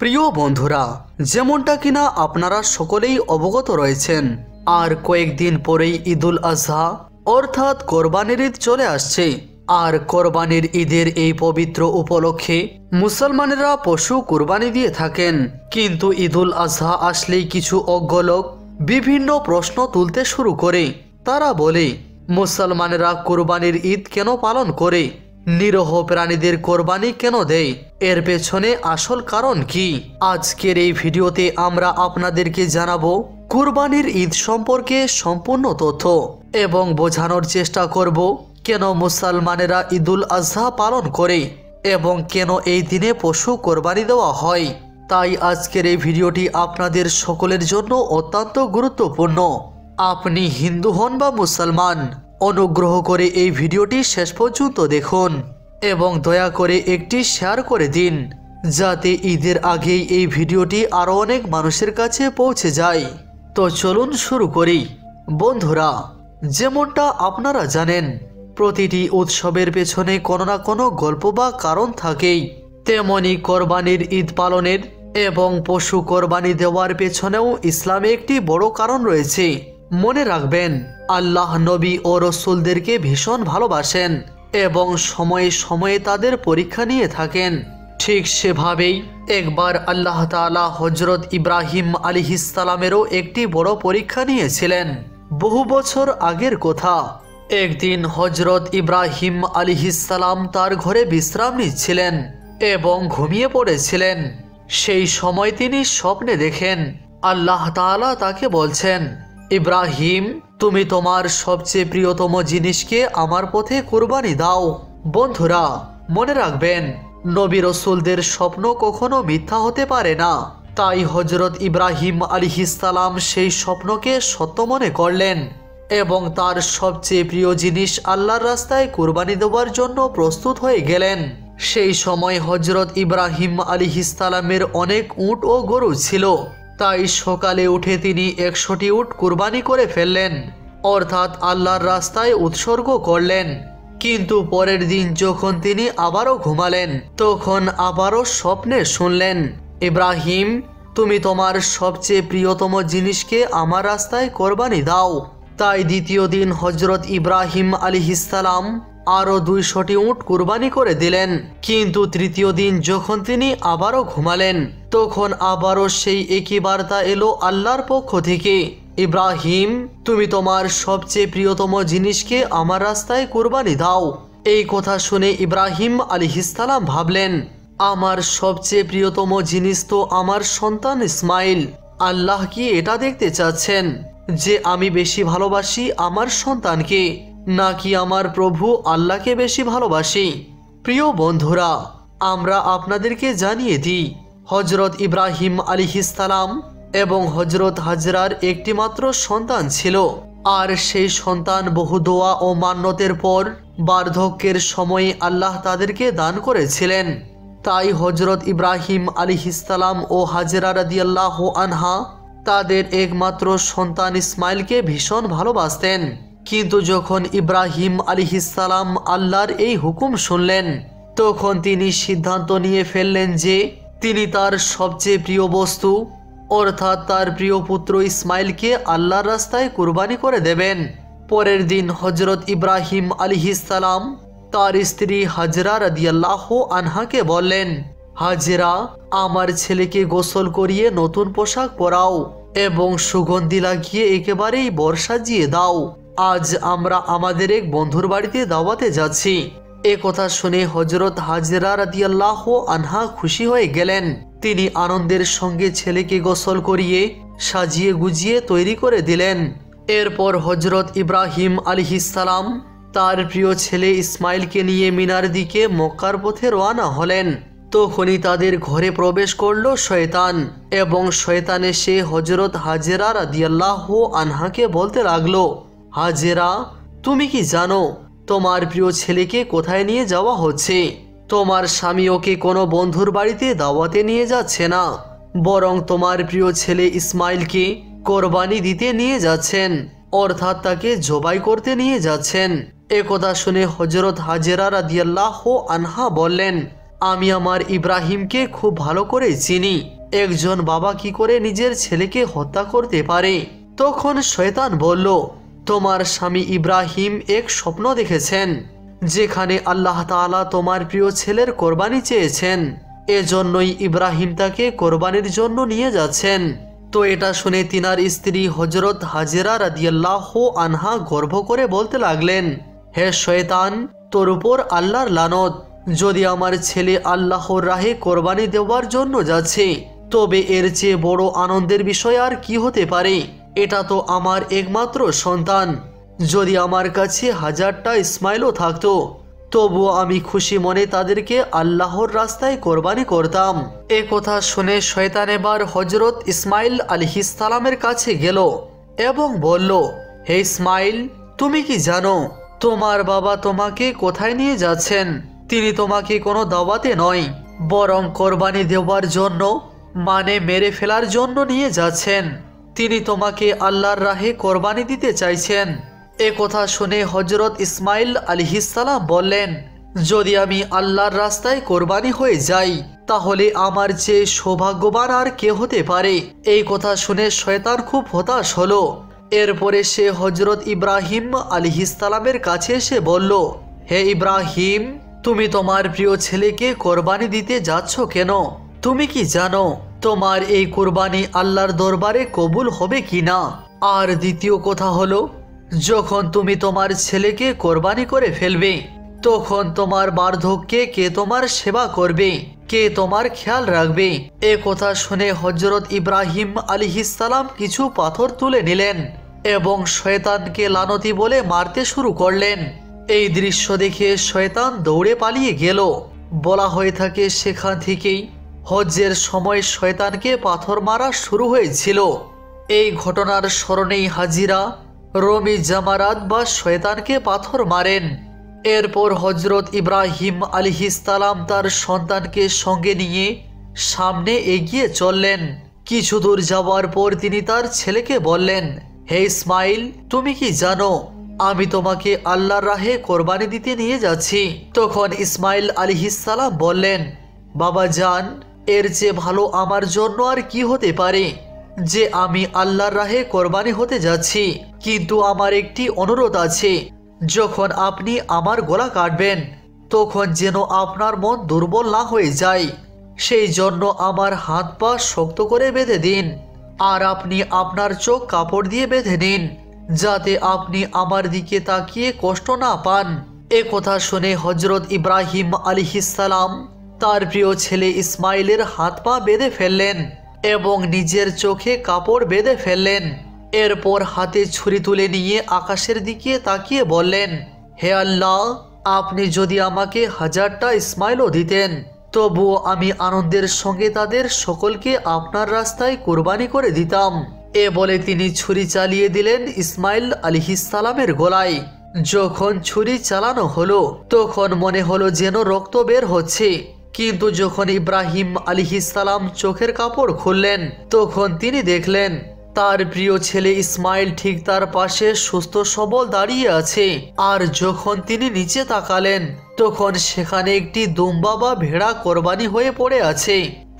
প্রিয় বন্ধুরা, যেমনটা কিনা আপনারা সকলেই অবগত রয়েছেন, আর কয়েকদিন পরেই ঈদুল আজহা অর্থাৎ কোরবানির ঈদ চলে আসছে। আর কোরবানির ঈদের এই পবিত্র উপলক্ষে মুসলমানেরা পশু কুরবানি দিয়ে থাকেন। কিন্তু ঈদুল আজহা আসলেই কিছু অজ্ঞ লোক বিভিন্ন প্রশ্ন তুলতে শুরু করে। তারা বলে, মুসলমানেরা কোরবানির ঈদ কেন পালন করে? নিরহ প্রাণীদের কোরবানি কেন দেয়? এর পেছনে আসল কারণ কি? আজকের এই ভিডিওতে আমরা আপনাদেরকে জানাবো কুরবানির ঈদ সম্পর্কে সম্পূর্ণ তথ্য এবং বোঝানোর চেষ্টা করব কেন মুসলমানেরা ঈদুল আজহা পালন করে এবং কেন এই দিনে পশু কোরবানি দেওয়া হয়। তাই আজকের এই ভিডিওটি আপনাদের সকলের জন্য অত্যন্ত গুরুত্বপূর্ণ। আপনি হিন্দু হন বা মুসলমান, অনুগ্রহ করে এই ভিডিওটি শেষ পর্যন্ত দেখুন এবং দয়া করে একটি শেয়ার করে দিন, যাতে ঈদের আগেই এই ভিডিওটি আরও অনেক মানুষের কাছে পৌঁছে যায়। তো চলুন শুরু করি। বন্ধুরা, যেমনটা আপনারা জানেন, প্রতিটি উৎসবের পেছনে কোনো না কোনো গল্প বা কারণ থাকেই। তেমনি কোরবানির ঈদ পালনের এবং পশু কোরবানি দেওয়ার পেছনেও ইসলামে একটি বড় কারণ রয়েছে। মনে রাখবেন, আল্লাহ নবী ও রসুলদেরকে ভীষণ ভালোবাসেন এবং সময়ে সময়ে তাদের পরীক্ষা নিয়ে থাকেন। ঠিক সেভাবেই একবার আল্লাহ তাআলা হজরত ইব্রাহিম আলাইহিসসালামেরও একটি বড় পরীক্ষা নিয়েছিলেন। বহু বছর আগের কথা। একদিন হজরত ইব্রাহিম আলাইহিসসালাম তার ঘরে বিশ্রাম নিচ্ছিলেন এবং ঘুমিয়ে পড়েছিলেন। সেই সময় তিনি স্বপ্নে দেখেন আল্লাহ তাআলা তাকে বলছেন, ইব্রাহিম, তুমি তোমার সবচেয়ে প্রিয়তম জিনিসকে আমার পথে কুরবানি দাও। বন্ধুরা, মনে রাখবেন, নবী রসুলদের স্বপ্ন কখনো মিথ্যা হতে পারে না। তাই হজরত ইব্রাহিম আলাইহিসসালাম সেই স্বপ্নকে সত্য মনে করলেন এবং তার সবচেয়ে প্রিয় জিনিস আল্লাহর রাস্তায় কুরবানি দেওয়ার জন্য প্রস্তুত হয়ে গেলেন। সেই সময় হজরত ইব্রাহিম আলাইহিসসালামের অনেক উট ও গরু ছিল। তাই সকালে উঠে তিনি 100টি উট কুরবানি করে ফেললেন, অর্থাৎ আল্লাহর রাস্তায় উৎসর্গ করলেন। কিন্তু পরের দিন যখন তিনি আবারও ঘুমালেন, তখন আবারও স্বপ্নে শুনলেন, ইব্রাহিম, তুমি তোমার সবচেয়ে প্রিয়তম জিনিসকে আমার রাস্তায় কোরবানি দাও। তাই দ্বিতীয় দিন হজরত ইব্রাহিম আলাইহিসসালাম আরও 200টি উট কুরবানি করে দিলেন। কিন্তু তৃতীয় দিন যখন তিনি আবারও ঘুমালেন, তখন আবারও সেই একই বার্তা এলো আল্লাহর পক্ষ থেকে, ইব্রাহিম, তুমি তোমার সবচেয়ে প্রিয়তম জিনিসকে আমার রাস্তায় কুরবানি দাও। এই কথা শুনে ইব্রাহিম আলাইহিসসালাম ভাবলেন, আমার সবচেয়ে প্রিয়তম জিনিস তো আমার সন্তান ইসমাইল। আল্লাহ কি এটা দেখতে চাচ্ছেন যে আমি বেশি ভালোবাসি আমার সন্তানকে, নাকি আমার প্রভু আল্লাহকে বেশি ভালোবাসি? প্রিয় বন্ধুরা, আমরা আপনাদেরকে জানিয়ে দিই, হজরত ইব্রাহিম আলাইহিসসালাম এবং হজরত হাজরার একটি মাত্র সন্তান ছিল। আর সেই সন্তান বহু দোয়া ও মান্যতের পর বার্ধক্যের সময়ে আল্লাহ তাদেরকে দান করেছিলেন। তাই হজরত ইব্রাহিম আলাইহিসসালাম ও হাজরা রাদিয়াল্লাহু আনহা তাদের একমাত্র সন্তান ইসমাইলকে ভীষণ ভালোবাসতেন। কিন্তু যখন ইব্রাহিম আলাইহিসসালাম আল্লাহর এই হুকুম শুনলেন, তখন তিনি সিদ্ধান্ত নিয়ে ফেললেন যে তিনি তার সবচেয়ে প্রিয় বস্তু অর্থাৎ তার প্রিয় পুত্র ইসমাইলকে আল্লাহর রাস্তায় কুরবানি করে দেবেন। পরের দিন হজরত ইব্রাহিম আলাইহিসসালাম তার স্ত্রী হাজরা রাদিয়াল্লাহু আনহাকে বললেন, হাজরা, আমার ছেলেকে গোসল করিয়ে নতুন পোশাক পরাও এবং সুগন্ধি লাগিয়ে একেবারেই বর সাজিয়ে দাও। আজ আমরা আমাদের এক বন্ধুর বাড়িতে দাওয়াতে যাচ্ছি। এ কথা শুনে হজরত হাজরা রাদিয়াল্লাহু আনহা খুশি হয়ে গেলেন। তিনি আনন্দের সঙ্গে ছেলেকে গোসল করিয়ে সাজিয়ে গুজিয়ে তৈরি করে দিলেন। এরপর হজরত ইব্রাহিম আলাইহিসসালাম তার প্রিয় ছেলে ইসমাইলকে নিয়ে মিনার দিকে মক্কার পথে রওনা হলেন। তখনই তাদের ঘরে প্রবেশ করল শয়তান এবং শয়তান এসে হজরত হাজরা রাদিয়াল্লাহু আনহাকে বলতে লাগলো, হাজেরা, তুমি কি জানো তোমার প্রিয় ছেলেকে কোথায় নিয়ে যাওয়া হচ্ছে? তোমার স্বামী ওকে কোনো বন্ধুর বাড়িতে দাওয়াতে নিয়ে যাচ্ছে না, বরং তোমার প্রিয় ছেলে ইসমাইলকে কোরবানি দিতে নিয়ে যাচ্ছেন, অর্থাৎ তাকে জবাই করতে নিয়ে যাচ্ছেন। একথা শুনে হজরত হাজরা রাদিয়াল্লাহু আনহা বললেন, আমি আমার ইব্রাহিমকে খুব ভালো করে চিনি। একজন বাবা কি করে নিজের ছেলেকে হত্যা করতে পারে? তখন শয়তান বলল, তোমার স্বামী ইব্রাহিম এক স্বপ্ন দেখেছেন যেখানে আল্লাহ তাআলা তোমার প্রিয় ছেলের কোরবানি চেয়েছেন। এজন্যই ইব্রাহিম তাকে কোরবানির জন্য নিয়ে যাচ্ছেন। তো এটা শুনে তিনার স্ত্রী হযরত হাজেরা রাদিয়াল্লাহু আনহা গর্ব করে বলতে লাগলেন, হে শয়তান, তোর উপর আল্লাহর লানত। যদি আমার ছেলে আল্লাহর রাহে কোরবানি দেওয়ার জন্য যাচ্ছে, তবে এর চেয়ে বড় আনন্দের বিষয় আর কি হতে পারে? এটা তো আমার একমাত্র সন্তান। যদি আমার কাছে 1000টা ইসমাইলও থাকতো, তবুও আমি খুশি মনে তাদেরকে আল্লাহর রাস্তায় কোরবানি করতাম। এ কথা শুনে শয়তান এবার হযরত ইসমাইল আলাইহিস সালামের কাছে গেল এবং বলল, হে ইসমাইল, তুমি কি জানো তোমার বাবা তোমাকে কোথায় নিয়ে যাচ্ছেন? তিনি তোমাকে কোনো দাওয়াতে নয়, বরং কোরবানি দেওয়ার জন্য, মানে মেরে ফেলার জন্য নিয়ে যাচ্ছেন। তিনি তোমাকে আল্লাহর রাহে কোরবানি দিতে চাইছেন। এ কথা শুনে হযরত ইসমাইল আলাইহিস সালাম বললেন, যদি আমি আল্লাহর রাস্তায় কোরবানি হয়ে যাই, তাহলে আমার চেয়ে সৌভাগ্যবান আর কে হতে পারে? এই কথা শুনে শয়তান খুব হতাশ হলো। এরপরে সে হযরত ইব্রাহিম আলাইহিস সালামের কাছে এসে বলল, হে ইব্রাহিম, তুমি তোমার প্রিয় ছেলেকে কোরবানি দিতে যাচ্ছ কেন? তুমি কি জানো তোমার এই কোরবানি আল্লাহর দরবারে কবুল হবে কিনা? আর দ্বিতীয় কথা হলো, যখন তুমি তোমার ছেলেকে কোরবানি করে ফেলবে, তখন তোমার বার্ধক্যে কে তোমার সেবা করবে, কে তোমার খেয়াল রাখবে? এ কথা শুনে হযরত ইব্রাহিম আলাইহিস সালাম কিছু পাথর তুলে নিলেন এবং শয়তানকে লানতি বলে মারতে শুরু করলেন। এই দৃশ্য দেখে শয়তান দৌড়ে পালিয়ে গেল। বলা হয়ে থাকে সেখান থেকেই হজ্জের সময় শয়তানকে পাথর মারা শুরু হয়েছিল। এই ঘটনার স্মরণেই হাজিরা রমি জামারাত বা শয়তানকে পাথর মারেন। এরপর হযরত ইব্রাহিম আলাইহিস সালাম তার সন্তানকে সঙ্গে নিয়ে সামনে এগিয়ে চললেন। কিছু দূর যাওয়ার পর তিনি তার ছেলেকে বললেন, হে ইসমাইল, তুমি কি জানো আমি তোমাকে আল্লাহর রাহে কোরবানি দিতে নিয়ে যাচ্ছি? তখন ইসমাইল আলাইহিস সালাম বললেন, বাবা জান, এর চেয়ে ভালো আমার জন্য আর কি হতে পারে যে আমি আল্লাহর রাহে কোরবানি হতে যাচ্ছি। কিন্তু আমার একটি অনুরোধ আছে, যখন আপনি আমার গলা কাটবেন, তখন যেন আপনার মন দুর্বল না হয়ে যায়, সেই জন্য আমার হাত পা শক্ত করে বেঁধে দিন। আর আপনি আপনার চোখ কাপড় দিয়ে বেঁধে নিন, যাতে আপনি আমার দিকে তাকিয়ে কষ্ট না পান। এ কথা শুনে হযরত ইব্রাহিম আলাইহিস সালাম তার প্রিয় ছেলে ইসমাইলের হাত পা বেঁধে ফেললেন এবং নিজের চোখে কাপড় বেঁধে ফেললেন। এরপর হাতে ছুরি তুলে নিয়ে আকাশের দিকে তাকিয়ে বললেন, হে আল্লাহ, আপনি যদি আমাকে 1000টা ইসমাইলও দিতেন, তবুও আমি আনন্দের সঙ্গে তাদের সকলকে আপনার রাস্তায় কোরবানি করে দিতাম। এ বলে তিনি ছুরি চালিয়ে দিলেন ইসমাইল আলাইহিস সালামের গলায়। যখন ছুরি চালানো হলো, তখন মনে হলো যেন রক্ত বের হচ্ছে। কিন্তু যখন ইব্রাহিম আলাইহিস সালাম চোখের কাপড় খুললেন, তখন তিনি দেখলেন তার প্রিয় ছেলে ইসমাইল ঠিক তার পাশে সুস্থ সবল দাঁড়িয়ে আছে। আর যখন তিনি নিচে তাকালেন, তখন সেখানে একটি দুম্বা বা ভেড়া কোরবানি হয়ে পড়ে আছে।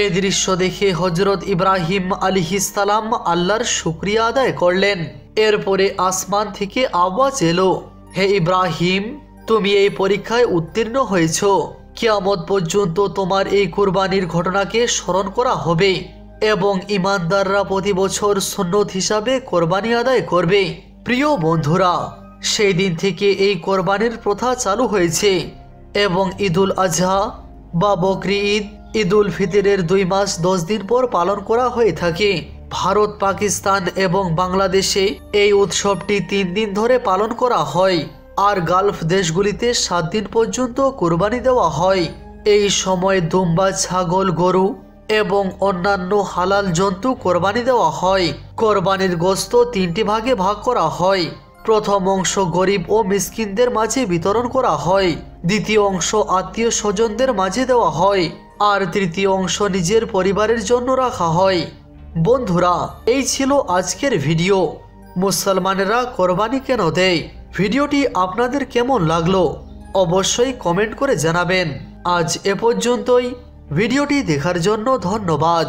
এই দৃশ্য দেখে হযরত ইব্রাহিম আলাইহিস সালাম আল্লাহর শুকরিয়া আদায় করলেন। এরপরে আসমান থেকে আওয়াজ এলো, হে ইব্রাহিম, তুমি এই পরীক্ষায় উত্তীর্ণ হয়েছ। কিয়ামত পর্যন্ত তোমার এই কুরবানির ঘটনাকে স্মরণ করা হবে এবং ইমানদাররা প্রতি বছর সুন্নত হিসাবে কোরবানি আদায় করবে। প্রিয় বন্ধুরা, সেই দিন থেকে এই কোরবানির প্রথা চালু হয়েছে এবং ঈদুল আজহা বা বকরি ঈদ, ঈদুল ফিতরের 2 মাস 10 দিন পর পালন করা হয়ে থাকে। ভারত, পাকিস্তান এবং বাংলাদেশে এই উৎসবটি 3 দিন ধরে পালন করা হয়, আর গালফ দেশগুলিতে 7 দিন পর্যন্ত কোরবানি দেওয়া হয়। এই সময় দুম্বা, ছাগল, গরু এবং অন্যান্য হালাল জন্তু কোরবানি দেওয়া হয়। কোরবানির গোশত 3টি ভাগে ভাগ করা হয়। প্রথম অংশ গরিব ও মিসকিনদের মাঝে বিতরণ করা হয়, দ্বিতীয় অংশ আত্মীয় স্বজনদের মাঝে দেওয়া হয়, আর তৃতীয় অংশ নিজের পরিবারের জন্য রাখা হয়। বন্ধুরা, এই ছিল আজকের ভিডিও। মুসলমানেরা কোরবানি কেন দেয়? ভিডিওটি আপনাদের কেমন লাগলো অবশ্যই কমেন্ট করে জানাবেন। আজ এ পর্যন্তই। ভিডিওটি দেখার জন্য ধন্যবাদ।